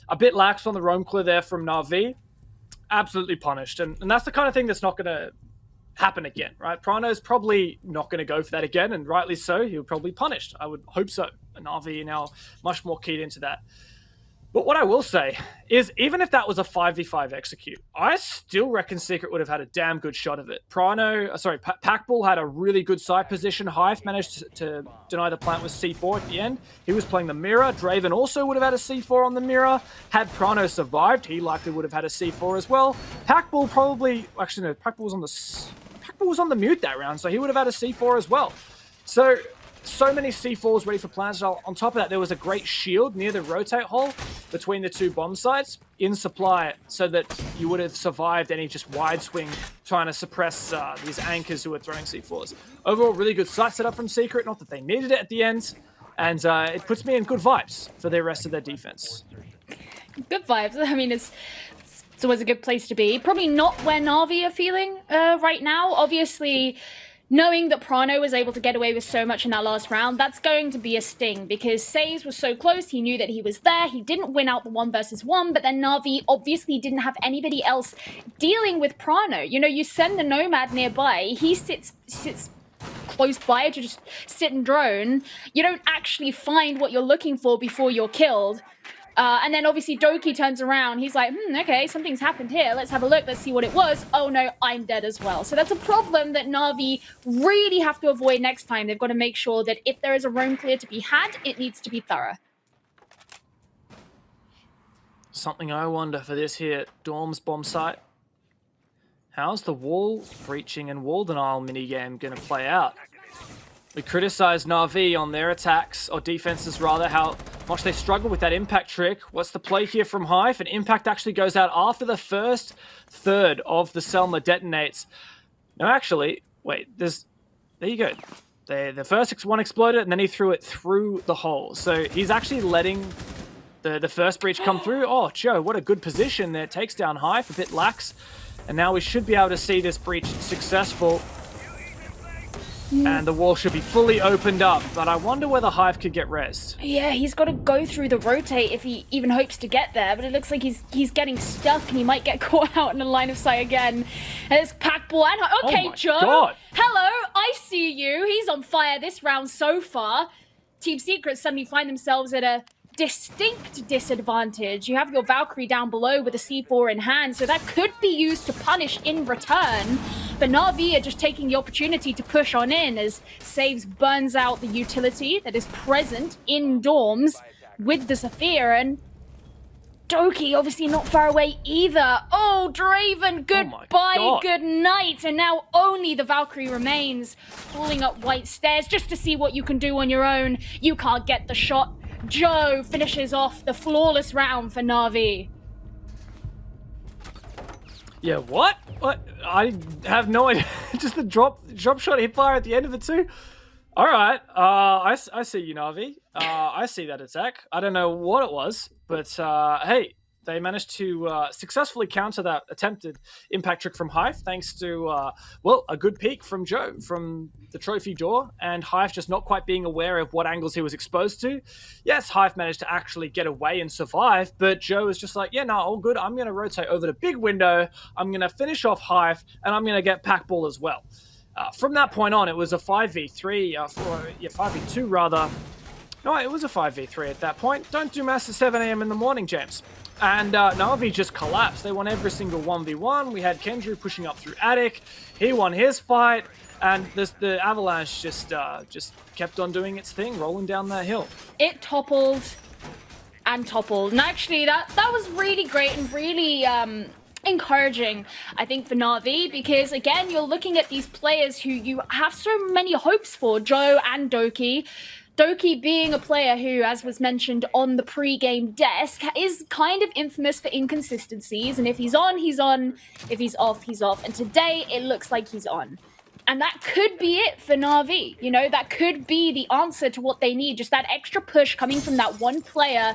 a bit lax on the roam clear there from Na'Vi. Absolutely punished. And that's the kind of thing that's not going to happen again, right? Prano's probably not going to go for that again, and rightly so. He'll probably be punished. I would hope so. And Navi now much more keyed into that. But what I will say is, even if that was a 5v5 execute, I still reckon Secret would have had a damn good shot of it. Packball had a really good side position. Hive managed to deny the plant with C4 at the end. He was playing the mirror. Draven also would have had a C4 on the mirror. Had Prano survived, he likely would have had a C4 as well. Packball probably... Actually, no, Packball was on the mute that round, so he would have had a C4 as well. So many C4s ready for plants. On top of that, there was a great shield near the rotate hole between the 2 bomb sites in supply so that you would have survived any just wide swing trying to suppress these anchors who were throwing C4s. Overall, really good site setup from Secret. Not that they needed it at the end. And it puts me in good vibes for the rest of their defense. Good vibes. I mean, it's always a good place to be. Probably not where Na'Vi are feeling right now. Obviously, knowing that Prano was able to get away with so much in that last round, that's going to be a sting because Saves was so close. He knew that he was there. He didn't win out the 1 versus 1, but then Na'Vi obviously didn't have anybody else dealing with Prano. You know, you send the Nomad nearby. He sits close by to just sit and drone. You don't actually find what you're looking for before you're killed. And then obviously Doki turns around. He's like, okay, something's happened here. Let's have a look. Let's see what it was. Oh no, I'm dead as well. So that's a problem that Na'Vi really have to avoid next time. They've got to make sure that if there is a roam clear to be had, it needs to be thorough. Something I wonder for this here Dorm's bomb site. How's the wall breaching and wall denial minigame going to play out? We criticized NAVI on their attacks, or defenses rather, how much they struggle with that impact trick. What's the play here from Hive? And impact actually goes out after the first third of the Selma detonates. No, actually, wait, there you go. The first one exploded, and then he threw it through the hole. So he's actually letting the first breach come through. Oh, Joe, what a good position there. Takes down Hive, a bit lax. And now we should be able to see this breach successful. And the wall should be fully opened up, but I wonder whether Hive could get rezzed. Yeah, he's got to go through the rotate if he even hopes to get there, but it looks like he's getting stuck and he might get caught out in the line of sight again. And it's Packball and okay, oh my Joe. God. Hello, I see you. He's on fire this round so far. Team Secret suddenly find themselves at a distinct disadvantage. You have your Valkyrie down below with a C4 in hand, so that could be used to punish in return. But NAVI are just taking the opportunity to push on in as Saves burns out the utility that is present in dorms with the Zephyr, and Doki obviously not far away either. Oh, Draven, goodbye, good night. And now only the Valkyrie remains, pulling up white stairs just to see what you can do on your own. You can't get the shot. Joe finishes off the flawless round for NAVI. Yeah, what? What? I have no idea. Just the drop shot hip fire at the end of it too? Alright, I see you, NAVI. I see that attack. I don't know what it was, but hey, they managed to successfully counter that attempted impact trick from Hive, thanks to, well, a good peek from Joe from the trophy door, and Hive just not quite being aware of what angles he was exposed to. Yes, Hive managed to actually get away and survive, but Joe was just like, yeah, no, all good. I'm going to rotate over the big window. I'm going to finish off Hive, and I'm going to get Packball as well. From that point on, it was a 5v3, 5v2 rather. No, it was a 5v3 at that point. Don't do maths at 7 a.m. in the morning, James. And NAVI just collapsed. They won every single 1v1. We had Kendrew pushing up through Attic. He won his fight. And the Avalanche just kept on doing its thing, rolling down that hill. It toppled and toppled. And actually, that was really great and really encouraging, I think, for NAVI, because again, you're looking at these players who you have so many hopes for, Joe and Doki. Doki being a player who, as was mentioned on the pre-game desk, is kind of infamous for inconsistencies, and if he's on, he's on. If he's off, he's off. And today, it looks like he's on. And that could be it for NAVI. You know, that could be the answer to what they need. Just that extra push coming from that one player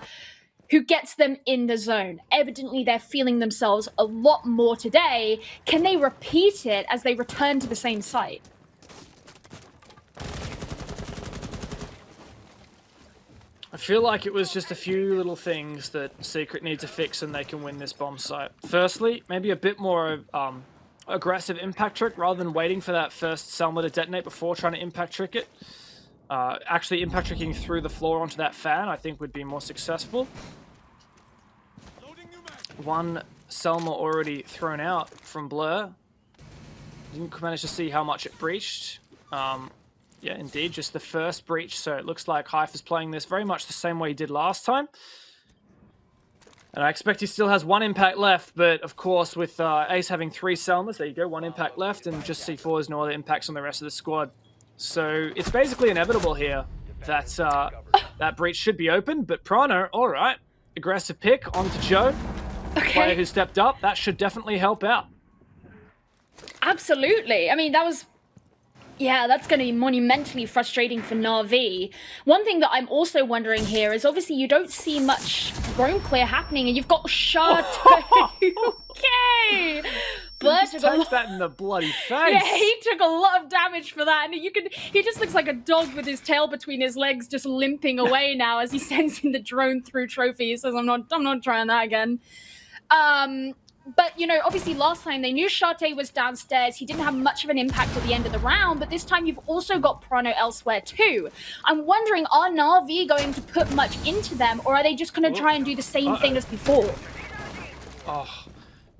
who gets them in the zone. Evidently, they're feeling themselves a lot more today. Can they repeat it as they return to the same site? I feel like it was just a few little things that Secret need to fix and they can win this bomb site. Firstly, maybe a bit more aggressive impact trick rather than waiting for that first Selma to detonate before trying to impact trick it. Actually impact tricking through the floor onto that fan I think would be more successful. One Selma already thrown out from Blur. Didn't manage to see how much it breached. Yeah, indeed, just the first breach, so it looks like Hive is playing this very much the same way he did last time. And I expect he still has one impact left, but of course with Ace having 3 Selmas, there you go, 1 impact left, and just C4s, no other impacts on the rest of the squad. So it's basically inevitable here that that breach should be open, but Prano, alright, aggressive pick onto Joe. Okay. Player who stepped up, that should definitely help out. Absolutely. I mean, that was... Yeah, that's going to be monumentally frustrating for NAVI. One thing that I'm also wondering here is obviously you don't see much roam clear happening, and you've got Chateau. Okay. But Just takes that in the bloody face. yeah, he took a lot of damage for that, and he just looks like a dog with his tail between his legs, just limping away now as he sends in the drone through trophy. He says, I'm not trying that again. But, you know, obviously last time they knew Shate was downstairs. He didn't have much of an impact at the end of the round, but this time you've also got Prano elsewhere too. I'm wondering, are NAVI going to put much into them, or are they just going to try and do the same thing as before? Oh,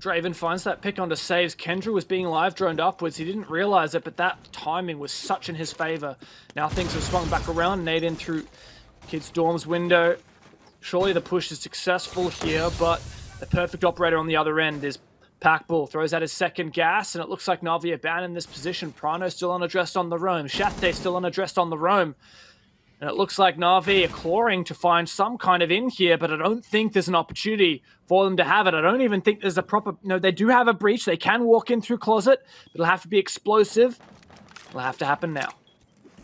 Draven finds that pick onto Saves. Kendra was being live droned upwards. He didn't realize it, but that timing was such in his favor. Now things have swung back around. Nade in through Kid's Dorm's window. Surely the push is successful here, but the perfect operator on the other end is Packball throws out his second gas, and it looks like Navi abandoned this position. Prano still unaddressed on the roam. Shate still unaddressed on the roam. And it looks like Navi are clawing to find some kind of in here, but I don't think there's an opportunity for them to have it. I don't even think there's a proper... No, they do have a breach. They can walk in through closet, but it'll have to be explosive. It'll have to happen now.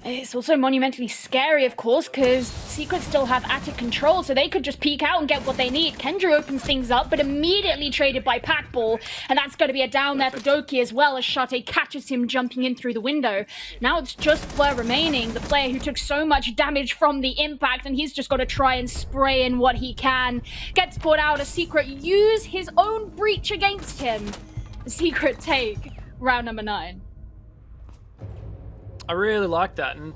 It's also monumentally scary, of course, because Secret still have attic control, so they could just peek out and get what they need. Kendra opens things up, but immediately traded by Packball, and that's going to be a down there for Doki as well, as Shate catches him jumping in through the window. Now it's just Blur remaining, the player who took so much damage from the impact, and he's just got to try and spray in what he can. Gets caught out as Secret use his own breach against him. Secret take round number 9. I really like that, and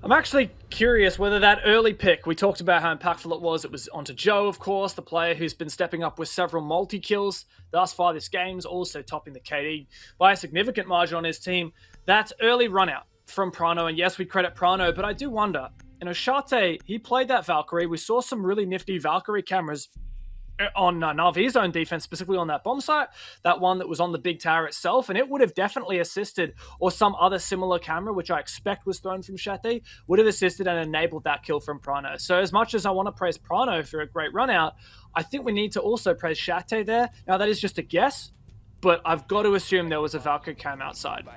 I'm actually curious whether that early pick, we talked about how impactful it was onto Joe, of course, the player who's been stepping up with several multi-kills thus far this game's also topping the KD by a significant margin on his team. That early run out from Prano, and yes, we credit Prano, but I do wonder, Shate, he played that Valkyrie. We saw some really nifty Valkyrie cameras on Navi's own defense, specifically on that bomb site, that one that was on the big tower itself, and it would have definitely assisted, or some other similar camera, which I expect was thrown from Shate, would have assisted and enabled that kill from Prano. So as much as I want to praise Prano for a great run out, I think we need to also praise Shate there. Now that is just a guess, but I've got to assume there was a Valkyrie cam outside.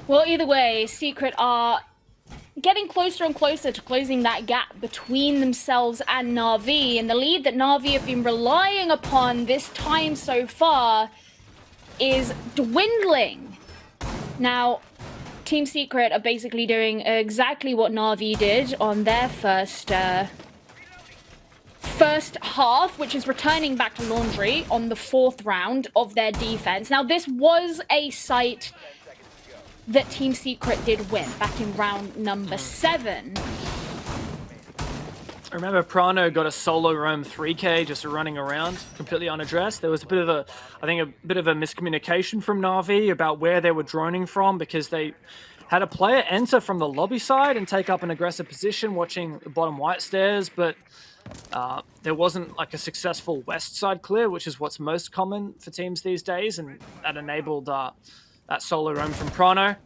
Well, either way, Secret are getting closer and closer to closing that gap between themselves and NAVI, and the lead that NAVI have been relying upon this time so far is dwindling. Now, Team Secret are basically doing exactly what NAVI did on their first half, which is returning back to Laundry on the 4th round of their defense. Now, this was a site that Team Secret did win back in round number 7. I remember Prano got a solo roam 3K just running around completely unaddressed. There was a bit of a miscommunication from Navi about where they were droning from, because they had a player enter from the lobby side and take up an aggressive position watching the bottom white stairs, but there wasn't like a successful west side clear, which is what's most common for teams these days, and that enabled that solo roam from Prano.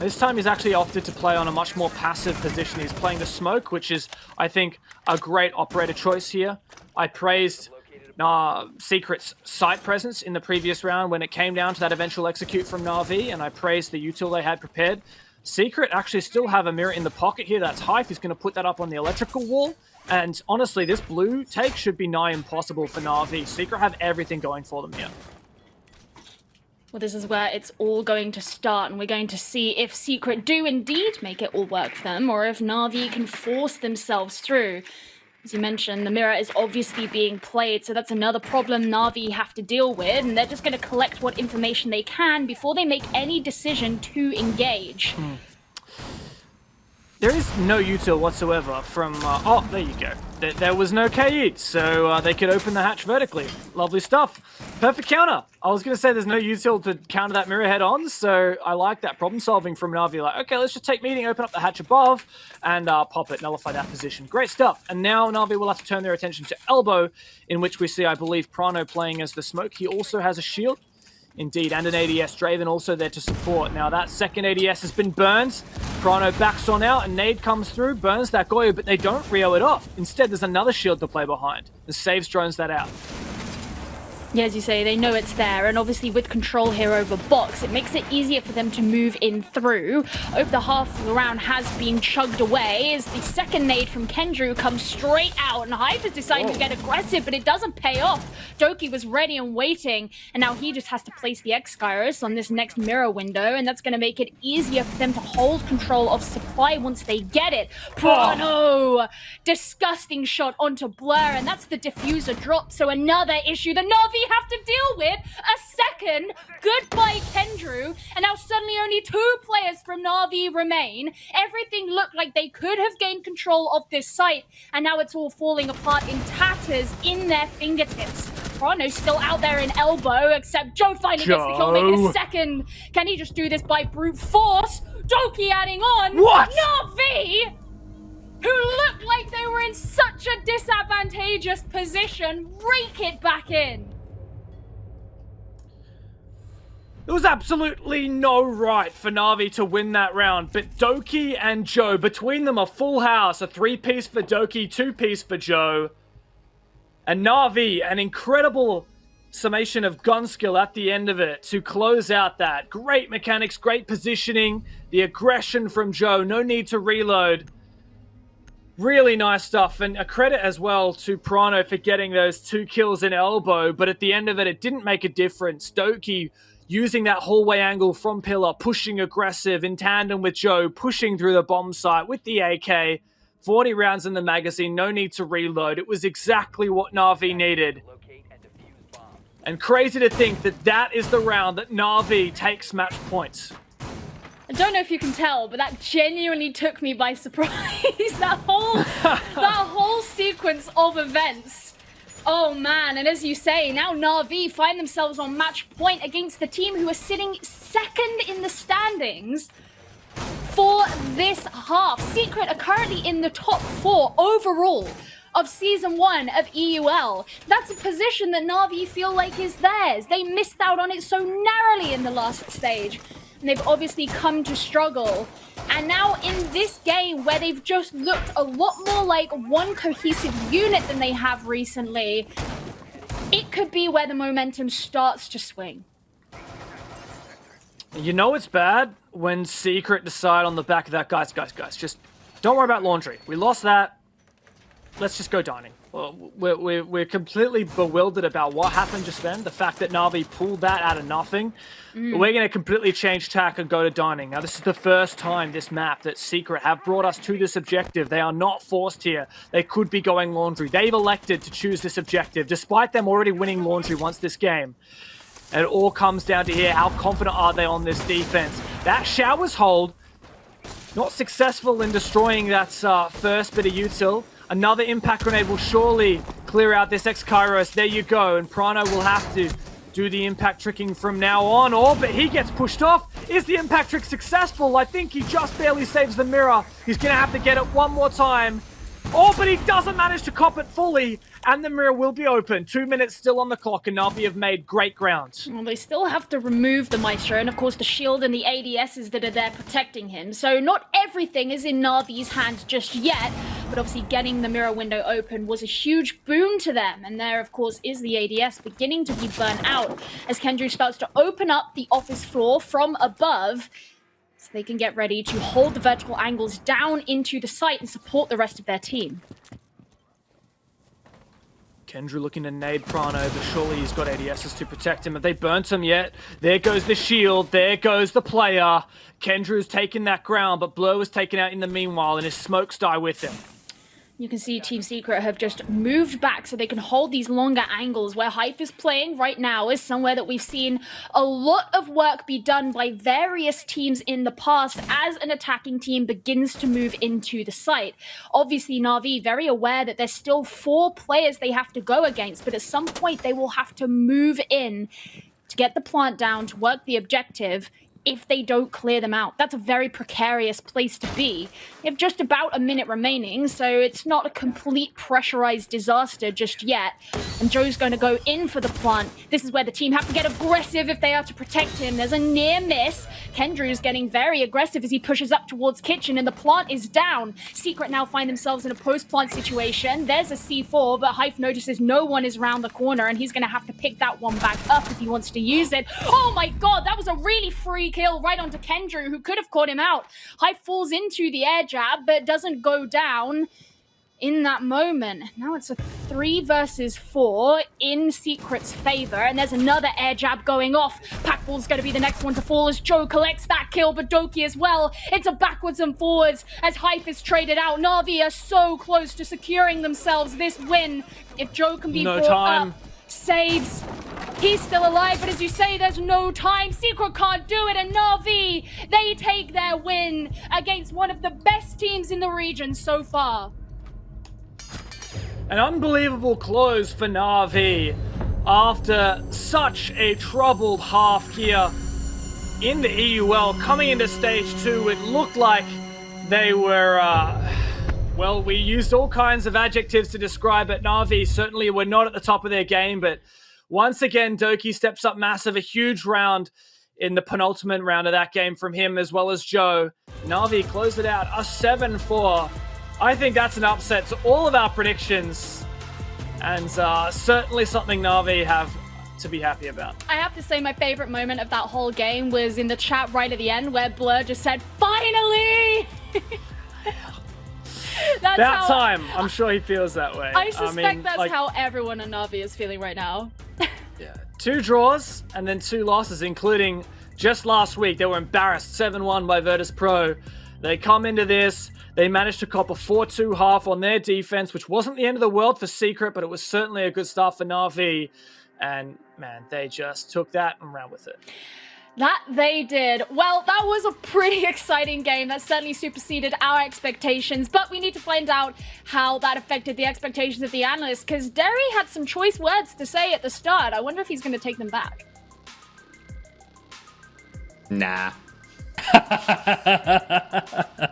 This time he's actually opted to play on a much more passive position. He's playing the smoke, which is, I think, a great operator choice here. I praised Secret's site presence in the previous round when it came down to that eventual execute from Navi, and I praised the util they had prepared. Secret actually still have a mirror in the pocket here. That's Hype. He's going to put that up on the electrical wall. And honestly, this blue take should be nigh impossible for Navi. Secret have everything going for them here. Well, this is where it's all going to start, and we're going to see if Secret do indeed make it all work for them, or if Navi can force themselves through. As you mentioned, the mirror is obviously being played, so that's another problem Navi have to deal with, and they're just going to collect what information they can before they make any decision to engage. There is no util whatsoever from... oh, there you go. There was no KE, so they could open the hatch vertically. Lovely stuff. Perfect counter. I was going to say there's no util to counter that mirror head on, so I like that problem solving from Navi. Like, okay, let's just take meeting, open up the hatch above, and pop it, nullify that position. Great stuff. And now Navi will have to turn their attention to elbow, in which we see, I believe, Prano playing as the smoke. He also has a shield. Indeed, and an ADS. Draven also there to support. Now that second ADS has been burned. Prano backs on out, and Nade comes through, burns that Goyo, but they don't Rio it off. Instead, there's another shield to play behind. The Saves drones that out. Yeah, as you say, they know it's there, and obviously with control here over box, it makes it easier for them to move in through. Over the half of the round has been chugged away as the second nade from Kendrew comes straight out, and Hype is deciding to get aggressive, but it doesn't pay off. Doki was ready and waiting, and now he just has to place the X-Gyros on this next mirror window, and that's going to make it easier for them to hold control of supply once they get it. Prano! Disgusting shot onto Blur, and that's the diffuser drop, so another issue the Navi have to deal with. A second goodbye Kendrew, and now suddenly only 2 players from Navi remain. Everything looked like they could have gained control of this site, and now it's all falling apart in tatters in their fingertips. Prano's still out there in elbow, except Joe finally gets the kill, making a second. Can he just do this by brute force? Doki adding on. What? Navi! who looked like they were in such a disadvantageous position, rake it back in. There was absolutely no right for Navi to win that round, but Doki and Joe, between them a full house, a 3-piece for Doki, 2-piece for Joe. And Navi, an incredible summation of gun skill at the end of it to close out that. Great mechanics, great positioning, the aggression from Joe, no need to reload. Really nice stuff, and a credit as well to Prano for getting those 2 kills in elbow, but at the end of it, it didn't make a difference. Doki using that hallway angle from pillar, pushing aggressive in tandem with Joe, pushing through the bomb site with the AK. 40 rounds in the magazine, no need to reload. It was exactly what Navi needed. And crazy to think that that is the round that Navi takes match points. I don't know if you can tell, but that genuinely took me by surprise. that whole sequence of events. Oh man, and as you say, now Navi find themselves on match point against the team who are sitting second in the standings for this half. Secret are currently in the top 4 overall of Season 1 of EUL. That's a position that Navi feel like is theirs. They missed out on it so narrowly in the last stage. And they've obviously come to struggle. And now in this game where they've just looked a lot more like one cohesive unit than they have recently, it could be where the momentum starts to swing. You know it's bad when Secret decide on the back of that, guys, just don't worry about laundry. We lost that. Let's just go dining. Well, we're completely bewildered about what happened just then. The fact that Navi pulled that out of nothing. We're going to completely change tack and go to dining. Now, this is the first time this map that Secret have brought us to this objective. They are not forced here. They could be going laundry. They've elected to choose this objective, despite them already winning laundry once this game. And it all comes down to here. How confident are they on this defense? That showers hold. Not successful in destroying that first bit of util. Another impact grenade will surely clear out this X-Kairos. There you go. And Prano will have to do the impact tricking from now on. Oh, but he gets pushed off. Is the impact trick successful? I think he just barely saves the mirror. He's going to have to get it one more time. Oh, but he doesn't manage to cop it fully. And the mirror will be open. 2 minutes still on the clock, and Navi have made great ground. Well, they still have to remove the Maestro, and of course the shield and the ADSs that are there protecting him. So not everything is in Navi's hands just yet, but obviously getting the mirror window open was a huge boon to them. And there, of course, is the ADS beginning to be burnt out as Kendrew starts to open up the office floor from above, so they can get ready to hold the vertical angles down into the site and support the rest of their team. Kendrew looking to nade Prano, but surely he's got ADSs to protect him. Have they burnt him yet? There goes the shield. There goes the player. Kendrew's taken that ground, but Blur was taken out in the meanwhile, and his smokes die with him. You can see Team Secret have just moved back so they can hold these longer angles. Where Hype is playing right now is somewhere that we've seen a lot of work be done by various teams in the past as an attacking team begins to move into the site. Obviously, Navi very aware that there's still 4 players they have to go against, but at some point they will have to move in to get the plant down, to work the objective. If they don't clear them out, that's a very precarious place to be. You have just about a minute remaining, so it's not a complete pressurized disaster just yet. And Joe's going to go in for the plant. This is where the team have to get aggressive if they are to protect him. There's a near miss. Kendrew's getting very aggressive as he pushes up towards Kitchen, and the plant is down. Secret now find themselves in a post-plant situation. There's a C4, but Hype notices no one is around the corner, and he's going to have to pick that one back up if he wants to use it. Oh my god, that was a really free kill right onto Kendrew, who could have caught him out. Hype falls into the air jab, but doesn't go down in that moment. Now it's a 3 versus 4 in Secret's favor, and there's another air jab going off. Packball's going to be the next one to fall as Joe collects that kill, but Doki as well. It's a backwards and forwards as Hype is traded out. Navi are so close to securing themselves this win. If Joe can be brought up, saves. He's still alive, but as you say, there's no time. Secret can't do it, and Navi, they take their win against one of the best teams in the region so far. An unbelievable close for Navi after such a troubled half here in the EUL. Coming into stage 2, it looked like they were Well, we used all kinds of adjectives to describe it. Navi certainly were not at the top of their game, but once again, Doki steps up massive. A huge round in the penultimate round of that game from him, as well as Joe. Navi closed it out, a 7-4. I think that's an upset to all of our predictions, and certainly something Navi have to be happy about. I have to say my favorite moment of that whole game was in the chat right at the end where Blur just said, "Finally!" That's About time. I'm sure he feels that way. I suspect that's how everyone in Navi is feeling right now. Yeah. 2 draws and then 2 losses, including just last week. They were embarrassed 7-1 by Virtus.pro. They come into this. They managed to cop a 4-2 half on their defense, which wasn't the end of the world for Secret, but it was certainly a good start for Navi. And, man, they just took that and ran with it. That they did. Well, that was a pretty exciting game. That certainly superseded our expectations, but we need to find out how that affected the expectations of the analysts, because Derry had some choice words to say at the start. I wonder if he's going to take them back. Nah.